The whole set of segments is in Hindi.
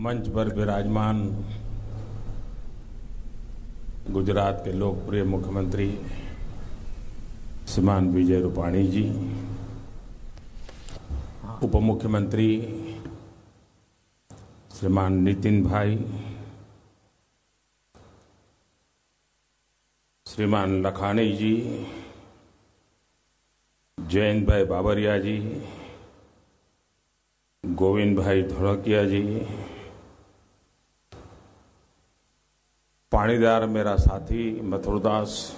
मंच पर विराजमान गुजरात के लोकप्रिय मुख्यमंत्री श्रीमान विजय रूपाणी जी, उप मुख्यमंत्री श्रीमान नितिन भाई, श्रीमान लखानी जी, जयंत भाई बाबरिया जी, गोविंद भाई धोलकिया जी, पाणीदार मेरा साथी मथुरदास,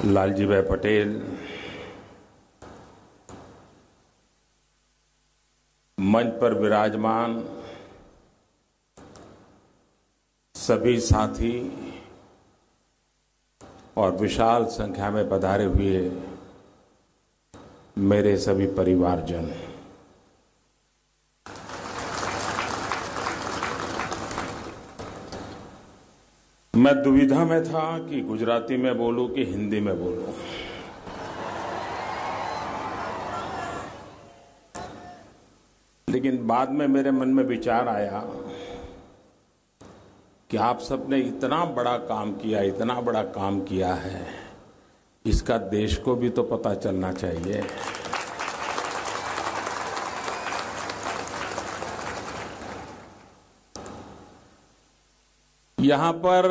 लालजी भाई पटेल, मंच पर विराजमान सभी साथी और विशाल संख्या में पधारे हुए मेरे सभी परिवारजन, मैं दुविधा में था कि गुजराती में बोलूं कि हिंदी में बोलूं। लेकिन बाद में मेरे मन में विचार आया कि आप सबने इतना बड़ा काम किया है, इसका देश को भी तो पता चलना चाहिए। यहां पर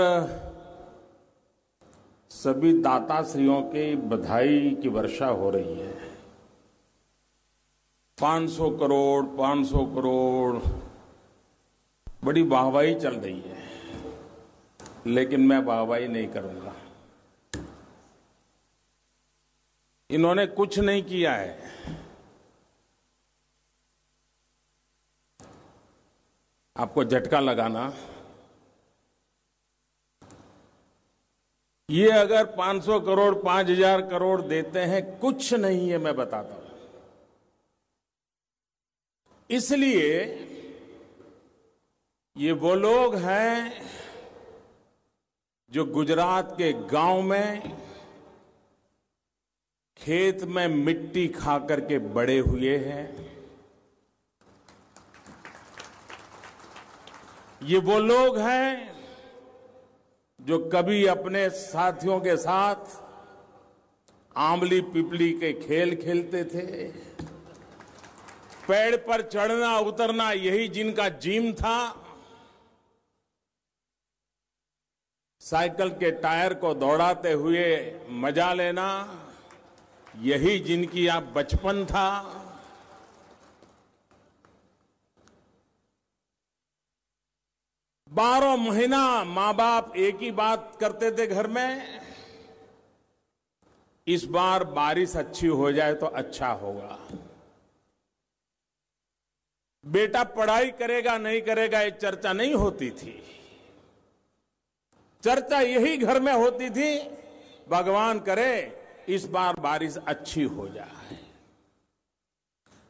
सभी दाताश्रियों की बधाई की वर्षा हो रही है। 500 करोड़ बड़ी वाहवाही चल रही है, लेकिन मैं वाहवाही नहीं करूंगा। इन्होंने कुछ नहीं किया है। आपको झटका लगाना, ये अगर 500 करोड़ 5000 करोड़ देते हैं, कुछ नहीं है, मैं बताता हूं। इसलिए ये वो लोग हैं जो गुजरात के गांव में खेत में मिट्टी खा करके बड़े हुए हैं। ये वो लोग हैं जो कभी अपने साथियों के साथ आंवली पिपली के खेल खेलते थे। पेड़ पर चढ़ना उतरना यही जिनका जिम था। साइकिल के टायर को दौड़ाते हुए मजा लेना यही जिनकी आप बचपन था। बारह महीना मां बाप एक ही बात करते थे घर में, इस बार बारिश अच्छी हो जाए तो अच्छा होगा। बेटा पढ़ाई करेगा नहीं करेगा ये चर्चा नहीं होती थी। चर्चा यही घर में होती थी, भगवान करे इस बार बारिश अच्छी हो जाए।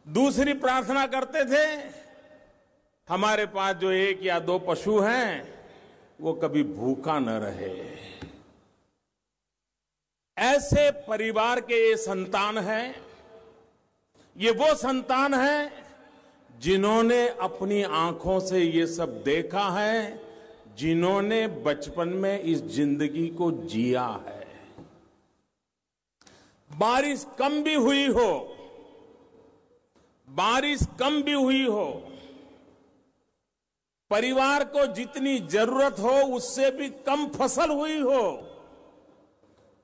दूसरी प्रार्थना करते थे, हमारे पास जो 1 या 2 पशु हैं वो कभी भूखा न रहे। ऐसे परिवार के ये संतान हैं। ये वो संतान हैं जिन्होंने अपनी आंखों से ये सब देखा है, जिन्होंने बचपन में इस जिंदगी को जिया है। बारिश कम भी हुई हो, परिवार को जितनी जरूरत हो उससे भी कम फसल हुई हो,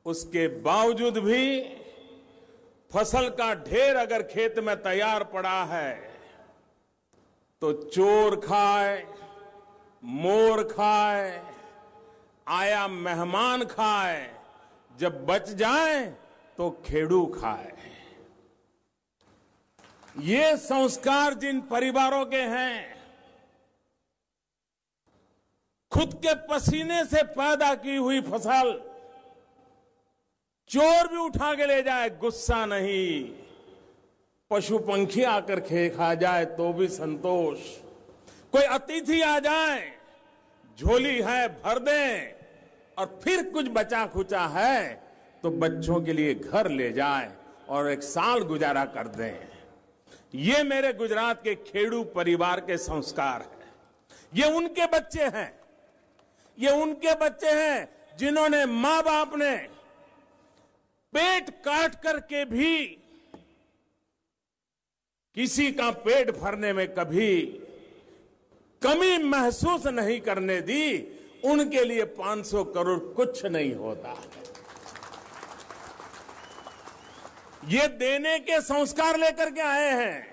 उसके बावजूद भी फसल का ढेर अगर खेत में तैयार पड़ा है तो चोर खाए, मोर खाए, आया मेहमान खाए, जब बच जाए तो खेड़ू खाए। ये संस्कार जिन परिवारों के हैं, खुद के पसीने से पैदा की हुई फसल चोर भी उठा के ले जाए, गुस्सा नहीं। पशु पंखी आकर खा जाए तो भी संतोष। कोई अतिथि आ जाए, झोली है भर दें, और फिर कुछ बचा खुचा है तो बच्चों के लिए घर ले जाए और 1 साल गुजारा कर दें। ये मेरे गुजरात के खेड़ू परिवार के संस्कार हैं। ये उनके बच्चे हैं, ये उनके बच्चे हैं जिन्होंने मां बाप ने पेट काट करके भी किसी का पेट भरने में कभी कमी महसूस नहीं करने दी। उनके लिए 500 करोड़ कुछ नहीं होता। ये देने के संस्कार लेकर के आए हैं।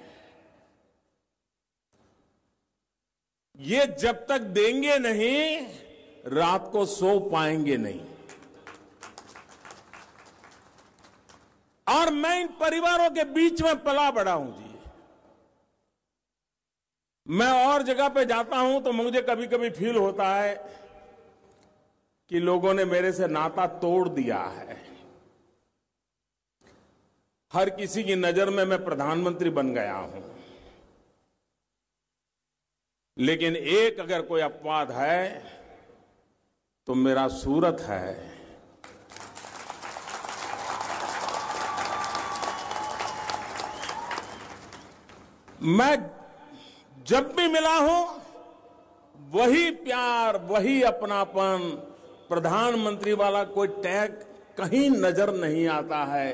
ये जब तक देंगे नहीं, रात को सो पाएंगे नहीं। और मैं इन परिवारों के बीच में पला बड़ा हूं जी। मैं और जगह पे जाता हूं तो मुझे कभी कभी फील होता है कि लोगों ने मेरे से नाता तोड़ दिया है। हर किसी की नजर में मैं प्रधानमंत्री बन गया हूं, लेकिन एक अगर कोई अपवाद है तो मेरा सूरत है। मैं जब भी मिला हूं वही प्यार, वही अपनापन, प्रधानमंत्री वाला कोई टैग कहीं नजर नहीं आता है।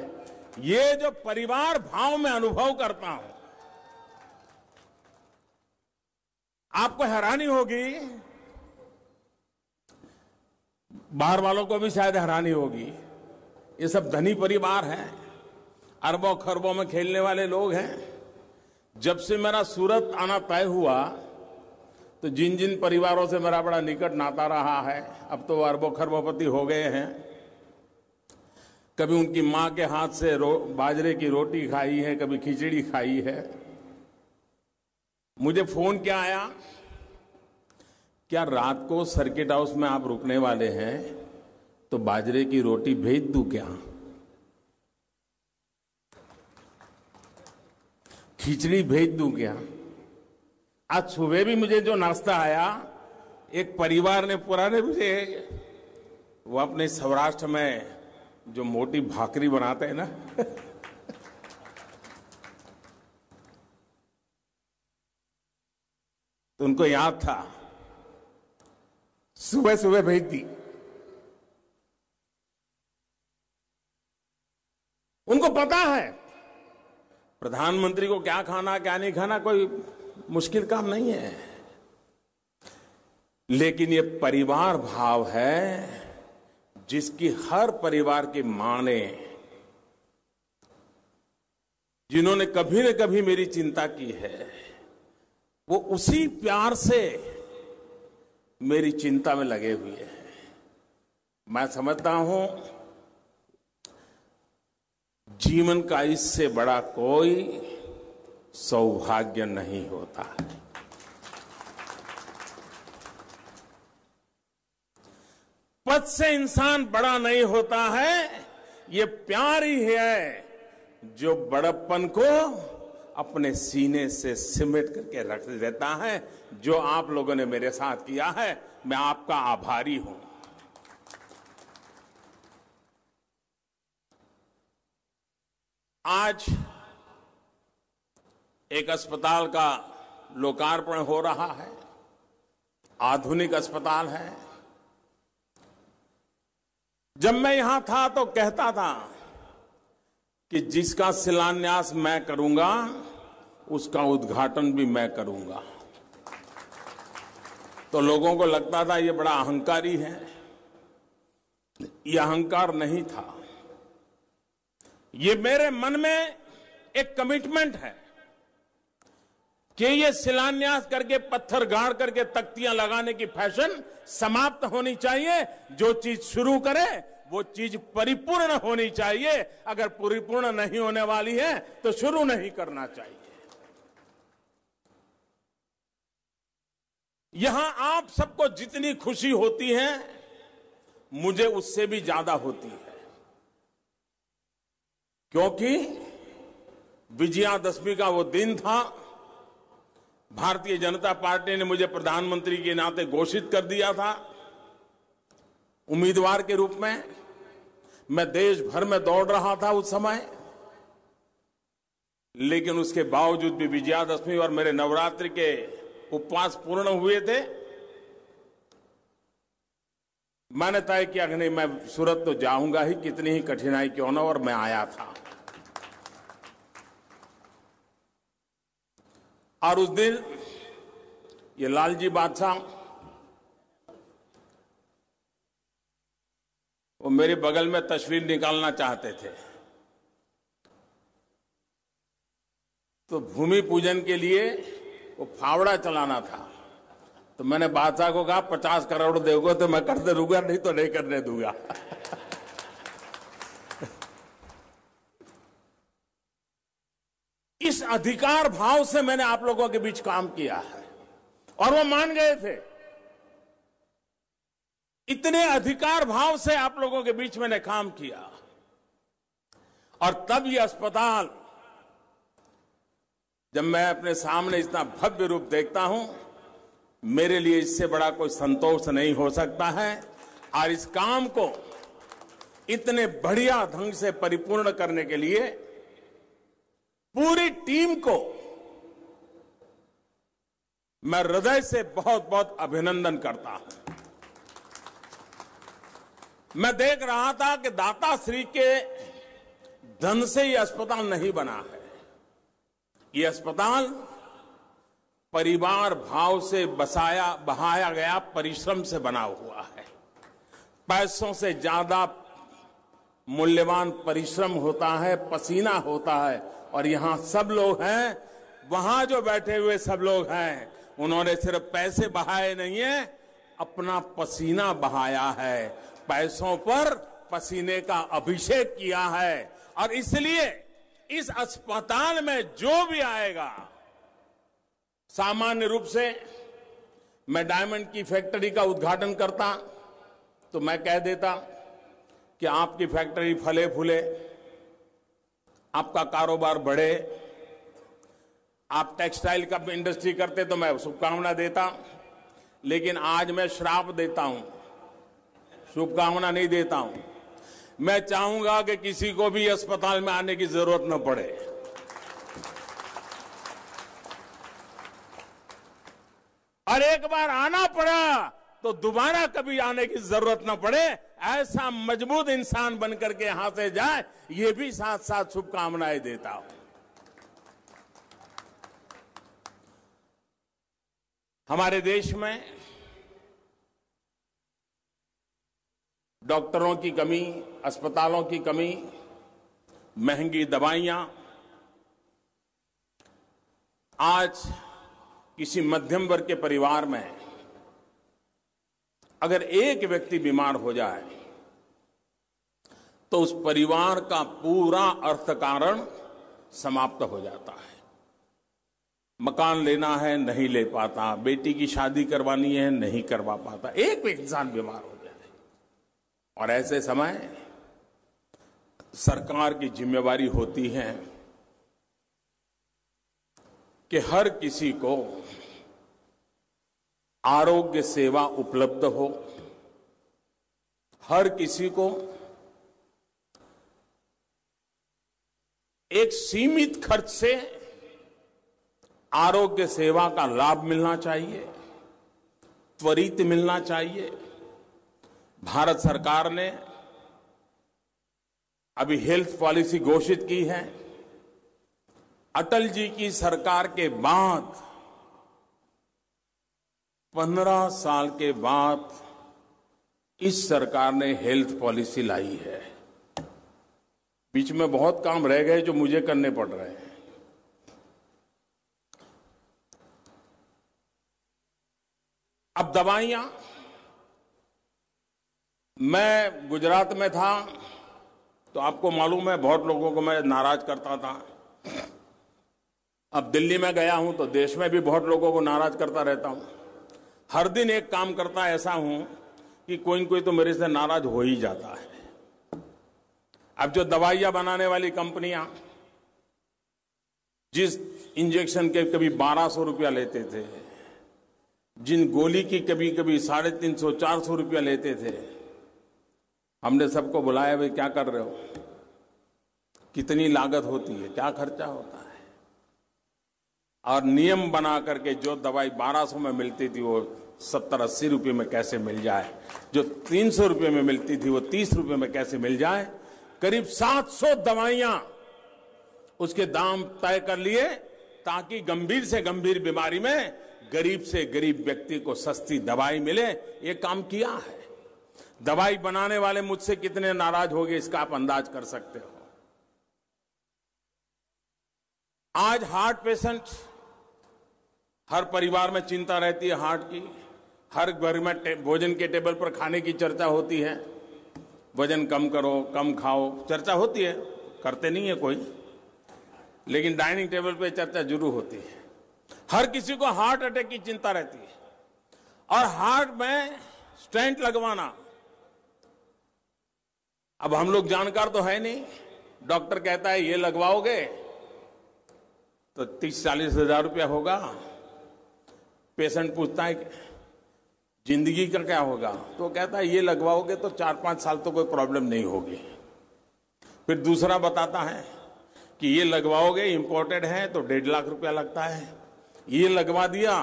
ये जो परिवार भाव में अनुभव करता हूं, आपको हैरानी होगी, बाहर वालों को भी शायद हैरानी होगी। ये सब धनी परिवार हैं, अरबों खरबों में खेलने वाले लोग हैं। जब से मेरा सूरत आना तय हुआ तो जिन जिन परिवारों से मेरा बड़ा निकट नाता रहा है, अब तो वो अरबों खरबोपति हो गए हैं। कभी उनकी मां के हाथ से बाजरे की रोटी खाई है, कभी खिचड़ी खाई है। मुझे फोन क्या आया, क्या रात को सर्किट हाउस में आप रुकने वाले हैं तो बाजरे की रोटी भेज दूं क्या, खिचड़ी भेज दूं क्या। आज सुबह भी मुझे जो नाश्ता आया, एक परिवार ने पुराने मुझे, वो अपने सौराष्ट्र में जो मोटी भाकरी बनाते हैं ना तो उनको याद था, सुबह सुबह भेज दी। उनको पता है प्रधानमंत्री को क्या खाना क्या नहीं खाना कोई मुश्किल काम नहीं है, लेकिन ये परिवार भाव है जिसकी हर परिवार की मां ने, जिन्होंने कभी न कभी मेरी चिंता की है, वो उसी प्यार से मेरी चिंता में लगे हुए हैं। मैं समझता हूं जीवन का इससे बड़ा कोई सौभाग्य नहीं होता है। पद से इंसान बड़ा नहीं होता है, ये प्यार ही है जो बड़प्पन को अपने सीने से सिमट करके रख देता है। जो आप लोगों ने मेरे साथ किया है, मैं आपका आभारी हूं। आज एक अस्पताल का लोकार्पण हो रहा है, आधुनिक अस्पताल है। जब मैं यहां था तो कहता था कि जिसका शिलान्यास मैं करूंगा उसका उद्घाटन भी मैं करूंगा। तो लोगों को लगता था ये बड़ा अहंकारी है। ये अहंकार नहीं था, ये मेरे मन में एक कमिटमेंट है कि ये शिलान्यास करके पत्थर गाड़ करके तख्तियां लगाने की फैशन समाप्त होनी चाहिए। जो चीज शुरू करे वो चीज परिपूर्ण होनी चाहिए। अगर परिपूर्ण नहीं होने वाली है तो शुरू नहीं करना चाहिए। यहां आप सबको जितनी खुशी होती है, मुझे उससे भी ज्यादा होती है, क्योंकि विजयादशमी का वो दिन था। भारतीय जनता पार्टी ने मुझे प्रधानमंत्री के नाते घोषित कर दिया था उम्मीदवार के रूप में। मैं देश भर में दौड़ रहा था उस समय। लेकिन उसके बावजूद भी विजयादशमी और मेरे नवरात्रि के उपवास पूर्ण हुए थे। मैंने तय किया कि नहीं, मैं सूरत तो जाऊंगा ही, कितनी ही कठिनाई क्यों न, और मैं आया था। और उस दिन ये लालजी बादशाह वो मेरे बगल में तस्वीर निकालना चाहते थे, तो भूमि पूजन के लिए वो फावड़ा चलाना था। तो मैंने बादशाह को कहा 50 करोड़ दोगे तो मैं करने दूंगा, नहीं तो नहीं करने दूंगा। इस अधिकार भाव से मैंने आप लोगों के बीच काम किया है और वो मान गए थे। इतने अधिकार भाव से आप लोगों के बीच मैंने काम किया और तब ये अस्पताल, जब मैं अपने सामने इतना भव्य रूप देखता हूं, मेरे लिए इससे बड़ा कोई संतोष नहीं हो सकता है। और इस काम को इतने बढ़िया ढंग से परिपूर्ण करने के लिए पूरी टीम को मैं हृदय से बहुत बहुत अभिनंदन करता हूं। मैं देख रहा था कि दाता श्री के धन से ये अस्पताल नहीं बना है। ये अस्पताल परिवार भाव से बहाया गया परिश्रम से बना हुआ है। पैसों से ज्यादा मूल्यवान परिश्रम होता है, पसीना होता है। और यहां सब लोग हैं, वहां जो बैठे हुए सब लोग हैं, उन्होंने सिर्फ पैसे बहाए नहीं है, अपना पसीना बहाया है, पैसों पर पसीने का अभिषेक किया है। और इसलिए इस अस्पताल में जो भी आएगा, सामान्य रूप से मैं डायमंड की फैक्ट्री का उद्घाटन करता तो मैं कह देता कि आपकी फैक्ट्री फले फूले, आपका कारोबार बढ़े। आप टेक्सटाइल का इंडस्ट्री करते तो मैं शुभकामना देता, लेकिन आज मैं श्राप देता हूं, शुभकामना नहीं देता हूं। मैं चाहूंगा कि किसी को भी अस्पताल में आने की जरूरत न पड़े। और एक बार आना पड़ा तो दोबारा कभी आने की जरूरत न पड़े, ऐसा मजबूत इंसान बनकर के यहां से जाए, ये भी साथ साथ शुभकामनाएं देता हूं। हमारे देश में डॉक्टरों की कमी, अस्पतालों की कमी, महंगी दवाइयां, आज किसी मध्यम वर्ग के परिवार में अगर एक व्यक्ति बीमार हो जाए तो उस परिवार का पूरा अर्थकारण समाप्त हो जाता है। मकान लेना है, नहीं ले पाता, बेटी की शादी करवानी है, नहीं करवा पाता, एक इंसान बीमार हो जाए। और ऐसे समय सरकार की जिम्मेवारी होती है कि हर किसी को आरोग्य सेवा उपलब्ध हो, हर किसी को एक सीमित खर्च से आरोग्य सेवा का लाभ मिलना चाहिए, त्वरित मिलना चाहिए। भारत सरकार ने अभी हेल्थ पॉलिसी घोषित की है। अटल जी की सरकार के बाद 15 साल के बाद इस सरकार ने हेल्थ पॉलिसी लाई है। बीच में बहुत काम रह गए जो मुझे करने पड़ रहे हैं। अब दवाइयां, मैं गुजरात में था तो आपको मालूम है बहुत लोगों को मैं नाराज करता था। अब दिल्ली में गया हूं तो देश में भी बहुत लोगों को नाराज करता रहता हूं। हर दिन एक काम करता ऐसा हूं कि कोई न कोई तो मेरे से नाराज हो ही जाता है। अब जो दवाइयां बनाने वाली कंपनियां जिस इंजेक्शन के कभी 1200 रुपया लेते थे, जिन गोली की कभी कभी 350-400 रुपया लेते थे, हमने सबको बुलाया, भाई क्या कर रहे हो, कितनी लागत होती है, क्या खर्चा होता है। और नियम बना करके जो दवाई 1200 में मिलती थी वो 70-80 रुपये में कैसे मिल जाए, जो 300 रुपये में मिलती थी वो 30 रुपये में कैसे मिल जाए। करीब 700 दवाइयां उसके दाम तय कर लिए ताकि गंभीर से गंभीर बीमारी में गरीब से गरीब व्यक्ति को सस्ती दवाई मिले। ये काम किया है। दवाई बनाने वाले मुझसे कितने नाराज हो गए इसका आप अंदाज कर सकते हो। आज हार्ट पेशेंट, हर परिवार में चिंता रहती है हार्ट की, हर घर में भोजन के टेबल पर खाने की चर्चा होती है, वजन कम करो, कम खाओ, चर्चा होती है, करते नहीं है कोई, लेकिन डाइनिंग टेबल पे चर्चा जरूर होती है। हर किसी को हार्ट अटैक की चिंता रहती है और हार्ट में स्टेंट लगवाना। अब हम लोग जानकार तो है नहीं, डॉक्टर कहता है ये लगवाओगे तो 30-40 हजार रुपया होगा। पेशेंट पूछता है जिंदगी का क्या होगा, तो कहता है ये लगवाओगे तो 4-5 साल तो कोई प्रॉब्लम नहीं होगी। फिर दूसरा बताता है कि ये लगवाओगे इंपोर्टेड है तो 1.5 लाख रुपया लगता है, ये लगवा दिया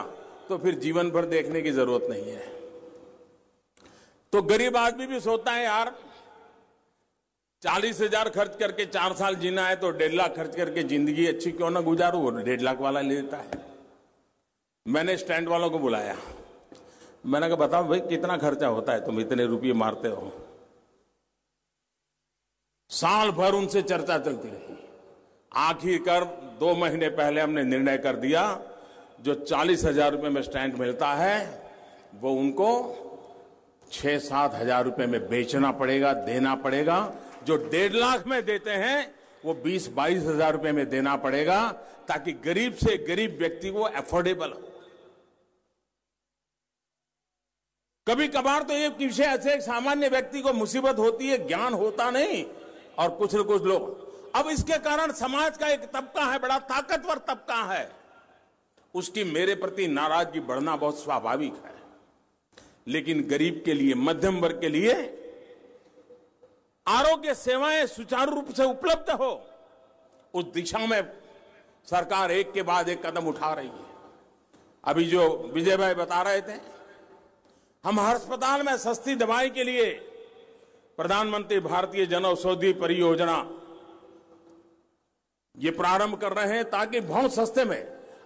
तो फिर जीवन भर देखने की जरूरत नहीं है। तो गरीब आदमी भी सोचता है यार 40 हजार खर्च करके 4 साल जीना है तो 1.5 लाख खर्च करके जिंदगी अच्छी क्यों ना गुजारूं, वो 1.5 लाख वाला ले लेता है। मैंने स्टैंड वालों को बुलाया, मैंने कहा बताओ भाई कितना खर्चा होता है, तुम इतने रुपये मारते हो। साल भर उनसे चर्चा चलती रही। आखिरकार 2 महीने पहले हमने निर्णय कर दिया जो 40 हजार रुपये में स्टैंड मिलता है वो उनको 6-7 हजार रुपये में बेचना पड़ेगा, देना पड़ेगा। जो 1.5 लाख में देते हैं वो 20-22 हजार रुपये में देना पड़ेगा ताकि गरीब से गरीब व्यक्ति को अफोर्डेबल हो। कभी कभार तो ये विषय ऐसे सामान्य व्यक्ति को मुसीबत होती है, ज्ञान होता नहीं, और कुछ न कुछ लोग, अब इसके कारण समाज का एक तबका है, बड़ा ताकतवर तबका है, उसकी मेरे प्रति नाराजगी बढ़ना बहुत स्वाभाविक है। लेकिन गरीब के लिए, मध्यम वर्ग के लिए आरोग्य सेवाएं सुचारू रूप से उपलब्ध हो, उस दिशा में सरकार एक के बाद एक कदम उठा रही है। अभी जो विजय भाई बता रहे थे, हम हर अस्पताल में सस्ती दवाई के लिए प्रधानमंत्री भारतीय जन औषधि परियोजना ये प्रारंभ कर रहे हैं ताकि बहुत सस्ते में।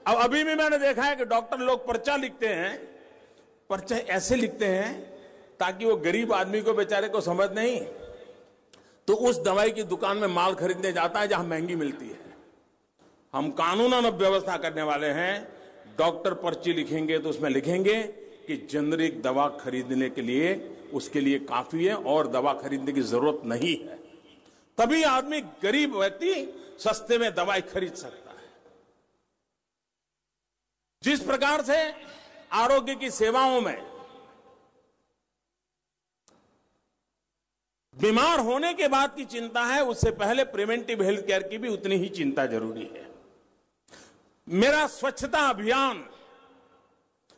अब अभी भी मैंने देखा है कि डॉक्टर लोग पर्चा लिखते हैं, पर्चा ऐसे लिखते हैं ताकि वो गरीब आदमी को बेचारे को समझ नहीं, तो उस दवाई की दुकान में माल खरीदने जाता है जहां महंगी मिलती है। हम कानूनन व्यवस्था करने वाले हैं, डॉक्टर पर्ची लिखेंगे तो उसमें लिखेंगे कि जेनरिक दवा खरीदने के लिए उसके लिए काफी है और दवा खरीदने की जरूरत नहीं है। तभी आदमी, गरीब व्यक्ति सस्ते में दवाई खरीद सकता है। जिस प्रकार से आरोग्य की सेवाओं में बीमार होने के बाद की चिंता है, उससे पहले प्रिवेंटिव हेल्थ केयर की भी उतनी ही चिंता जरूरी है। मेरा स्वच्छता अभियान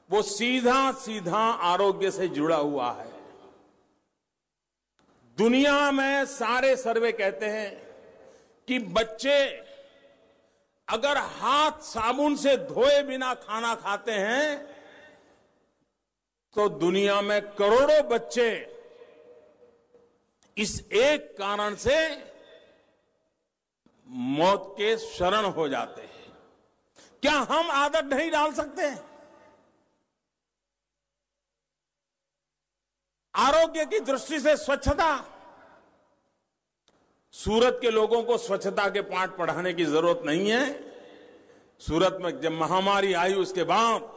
वो सीधा सीधा आरोग्य से जुड़ा हुआ है। दुनिया में सारे सर्वे कहते हैं कि बच्चे अगर हाथ साबुन से धोए बिना खाना खाते हैं तो दुनिया में करोड़ों बच्चे इस एक कारण से मौत के शरण हो जाते हैं। क्या हम आदत नहीं डाल सकते? आरोग्य की दृष्टि से स्वच्छता, सूरत के लोगों को स्वच्छता के पाठ पढ़ाने की जरूरत नहीं है। सूरत में जब महामारी आई उसके बाद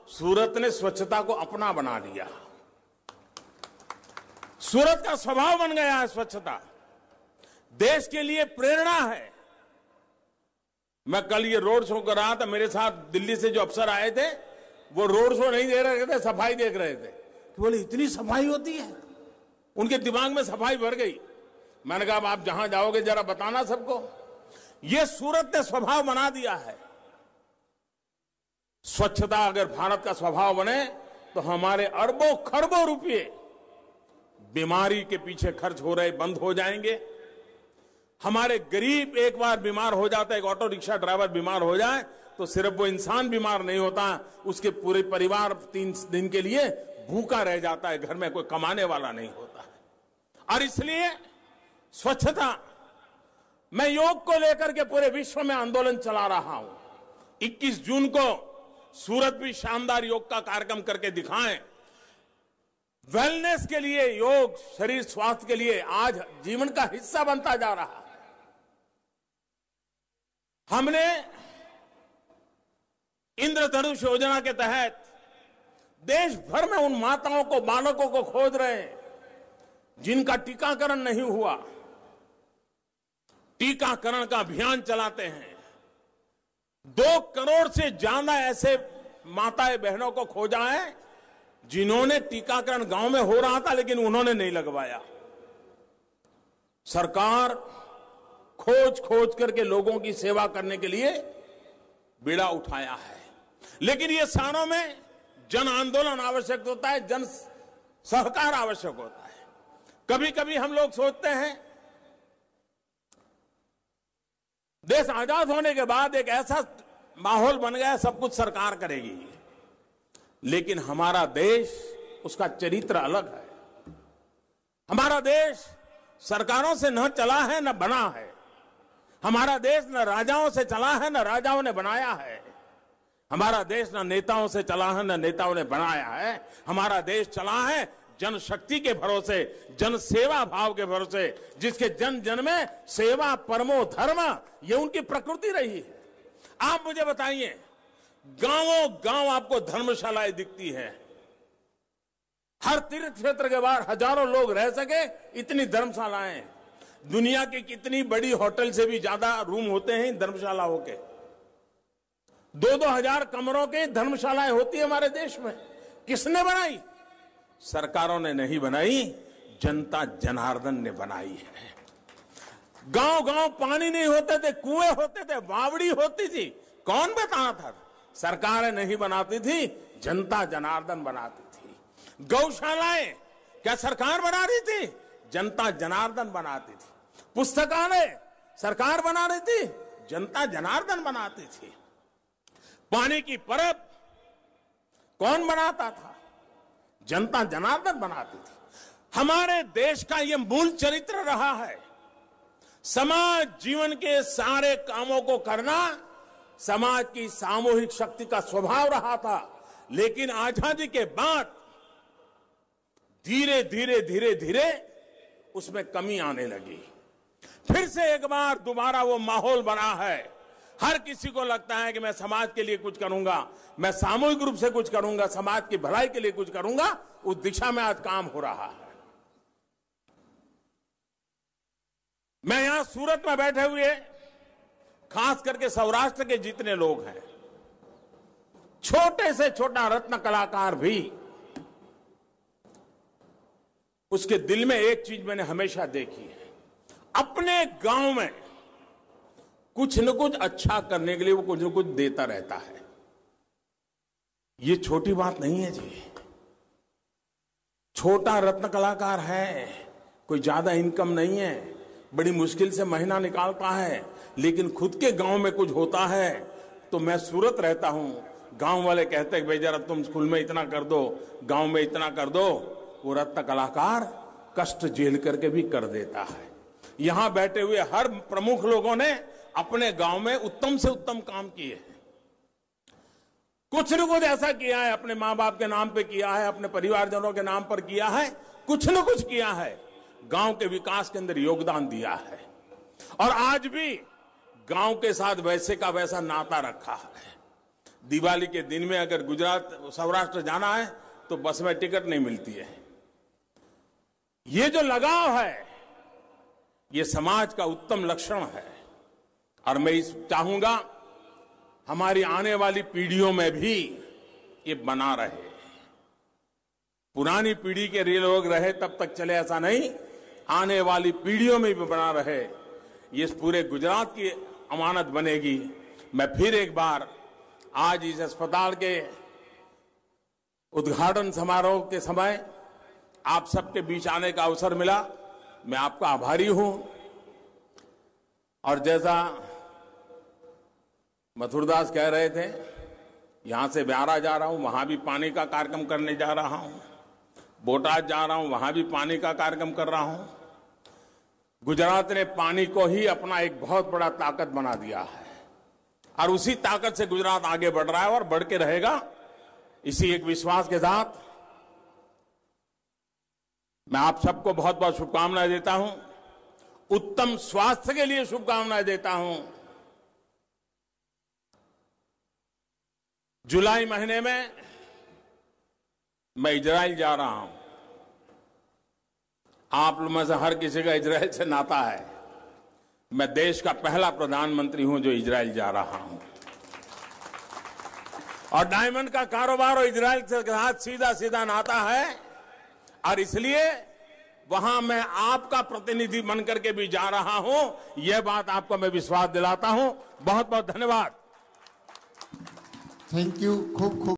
सूरत ने स्वच्छता को अपना बना लिया। सूरत का स्वभाव बन गया है स्वच्छता, देश के लिए प्रेरणा है। मैं कल ये रोड शो कर रहा था, मेरे साथ दिल्ली से जो अफसर आए थे वो रोड शो नहीं दे रहे थे, सफाई देख रहे थे। तो बोले इतनी सफाई होती है, उनके दिमाग में सफाई भर गई। मैंने कहा अब आप जहां जाओगे जरा बताना सबको। ये सूरत ने स्वभाव बना दिया है। स्वच्छता अगर भारत का स्वभाव बने तो हमारे अरबों खरबों रुपये बीमारी के पीछे खर्च हो रहे बंद हो जाएंगे। हमारे गरीब एक बार बीमार हो जाता है, एक ऑटो रिक्शा ड्राइवर बीमार हो जाए तो सिर्फ वो इंसान बीमार नहीं होता, उसके पूरे परिवार 3 दिन के लिए भूखा रह जाता है, घर में कोई कमाने वाला नहीं होता है। और इसलिए स्वच्छता, मैं योग को लेकर के पूरे विश्व में आंदोलन चला रहा हूं। 21 जून को सूरत भी शानदार योग का कार्यक्रम करके दिखाएं। वेलनेस के लिए योग शरीर स्वास्थ्य के लिए आज जीवन का हिस्सा बनता जा रहा है। हमने इंद्रधनुष योजना के तहत देश भर में उन माताओं को, बालकों को खोज रहे हैं जिनका टीकाकरण नहीं हुआ। टीकाकरण का अभियान चलाते हैं। 2 करोड़ से ज्यादा ऐसे माताएं बहनों को खोजा है जिन्होंने टीकाकरण गांव में हो रहा था लेकिन उन्होंने नहीं लगवाया। सरकार खोज खोज करके लोगों की सेवा करने के लिए बीड़ा उठाया है, लेकिन ये सारों में जन आंदोलन आवश्यक होता है, जन सहकार आवश्यक होता है। कभी कभी हम लोग सोचते हैं देश आजाद होने के बाद एक ऐसा माहौल बन गया सब कुछ सरकार करेगी, लेकिन हमारा देश, उसका चरित्र अलग है। हमारा देश सरकारों से न चला है न बना है। हमारा देश न राजाओं से चला है न राजाओं ने बनाया है। हमारा देश न नेताओं से चला है न नेताओं ने बनाया है। हमारा देश चला है जनशक्ति के भरोसे, जन सेवा भाव के भरोसे, जिसके जन जन में सेवा परमो धर्म, ये उनकी प्रकृति रही है। आप मुझे बताइए, गांवों गांव आपको धर्मशालाएं दिखती है। हर तीर्थ क्षेत्र के बाहर हजारों लोग रह सके इतनी धर्मशालाएं। दुनिया की कितनी बड़ी होटल से भी ज्यादा रूम होते हैं धर्मशालाओं के। 2-2 हजार कमरों के धर्मशालाएं होती है हमारे देश में। किसने बनाई? सरकारों ने नहीं बनाई, जनता जनार्दन ने बनाई है। गांव गांव पानी नहीं होते थे, कुएं होते थे, बावड़ी होती थी। कौन बताना था? सरकारें नहीं बनाती थी, जनता जनार्दन बनाती थी। गौशालाएं क्या सरकार बना रही थी? जनता जनार्दन बनाती थी। पुस्तकालय सरकार बना रही थी, जनता जनार्दन बनाती थी। पानी की परब कौन बनाता था? जनता जनार्दन बनाती थी। हमारे देश का यह मूल चरित्र रहा है। समाज जीवन के सारे कामों को करना समाज की सामूहिक शक्ति का स्वभाव रहा था, लेकिन आजादी के बाद धीरे धीरे धीरे धीरे उसमें कमी आने लगी। फिर से एक बार दोबारा वो माहौल बना है। हर किसी को लगता है कि मैं समाज के लिए कुछ करूंगा, मैं सामूहिक रूप से कुछ करूंगा, समाज की भलाई के लिए कुछ करूंगा। उस दिशा में आज काम हो रहा है। मैं यहां सूरत में बैठे हुए खास करके सौराष्ट्र के जितने लोग हैं, छोटे से छोटा रत्न कलाकार भी, उसके दिल में एक चीज मैंने हमेशा देखी है, अपने गांव में कुछ न कुछ अच्छा करने के लिए वो कुछ न कुछ देता रहता है। ये छोटी बात नहीं है जी। छोटा रत्न कलाकार है, कोई ज्यादा इनकम नहीं है, बड़ी मुश्किल से महीना निकालता है, लेकिन खुद के गांव में कुछ होता है। तो मैं सूरत रहता हूं, गांव वाले कहते हैं भाई जरा तुम स्कूल में इतना कर दो, गांव में इतना कर दो। वो रत्न कलाकार कष्ट झेल करके भी कर देता है। यहां बैठे हुए हर प्रमुख लोगों ने अपने गांव में उत्तम से उत्तम काम किए हैं। कुछ न कुछ ऐसा किया है, अपने मां बाप के नाम पे किया है, अपने परिवारजनों के नाम पर किया है, कुछ न कुछ किया है, गांव के विकास के अंदर योगदान दिया है। और आज भी गांव के साथ वैसे का वैसा नाता रखा है। दिवाली के दिन में अगर गुजरात सौराष्ट्र जाना है तो बस में टिकट नहीं मिलती है। ये जो लगाव है, ये समाज का उत्तम लक्षण है। और मैं इस चाहूंगा हमारी आने वाली पीढ़ियों में भी ये बना रहे। पुरानी पीढ़ी के लोग रहे तब तक चले ऐसा नहीं, आने वाली पीढ़ियों में भी बना रहे। ये पूरे गुजरात की अमानत बनेगी। मैं फिर एक बार आज इस अस्पताल के उद्घाटन समारोह के समय आप सबके बीच आने का अवसर मिला, मैं आपका आभारी हूं। और जैसा मथुरदास कह रहे थे, यहां से ब्यारा जा रहा हूं, वहां भी पानी का कार्यक्रम करने जा रहा हूं, बोटाद जा रहा हूं, वहां भी पानी का कार्यक्रम कर रहा हूं। गुजरात ने पानी को ही अपना एक बहुत बड़ा ताकत बना दिया है और उसी ताकत से गुजरात आगे बढ़ रहा है और बढ़ के रहेगा। इसी एक विश्वास के साथ मैं आप सबको बहुत बहुत शुभकामनाएं देता हूं, उत्तम स्वास्थ्य के लिए शुभकामनाएं देता हूं। जुलाई महीने में मैं इजराइल जा रहा हूं। आप लोगों में से हर किसी का इजराइल से नाता है। मैं देश का पहला प्रधानमंत्री हूं जो इजराइल जा रहा हूं और डायमंड का कारोबार और इजराइल के साथ सीधा सीधा नाता है और इसलिए वहां मैं आपका प्रतिनिधि बनकर के भी जा रहा हूं। यह बात आपको मैं विश्वास दिलाता हूं। बहुत बहुत धन्यवाद। Thank you. खूब खूब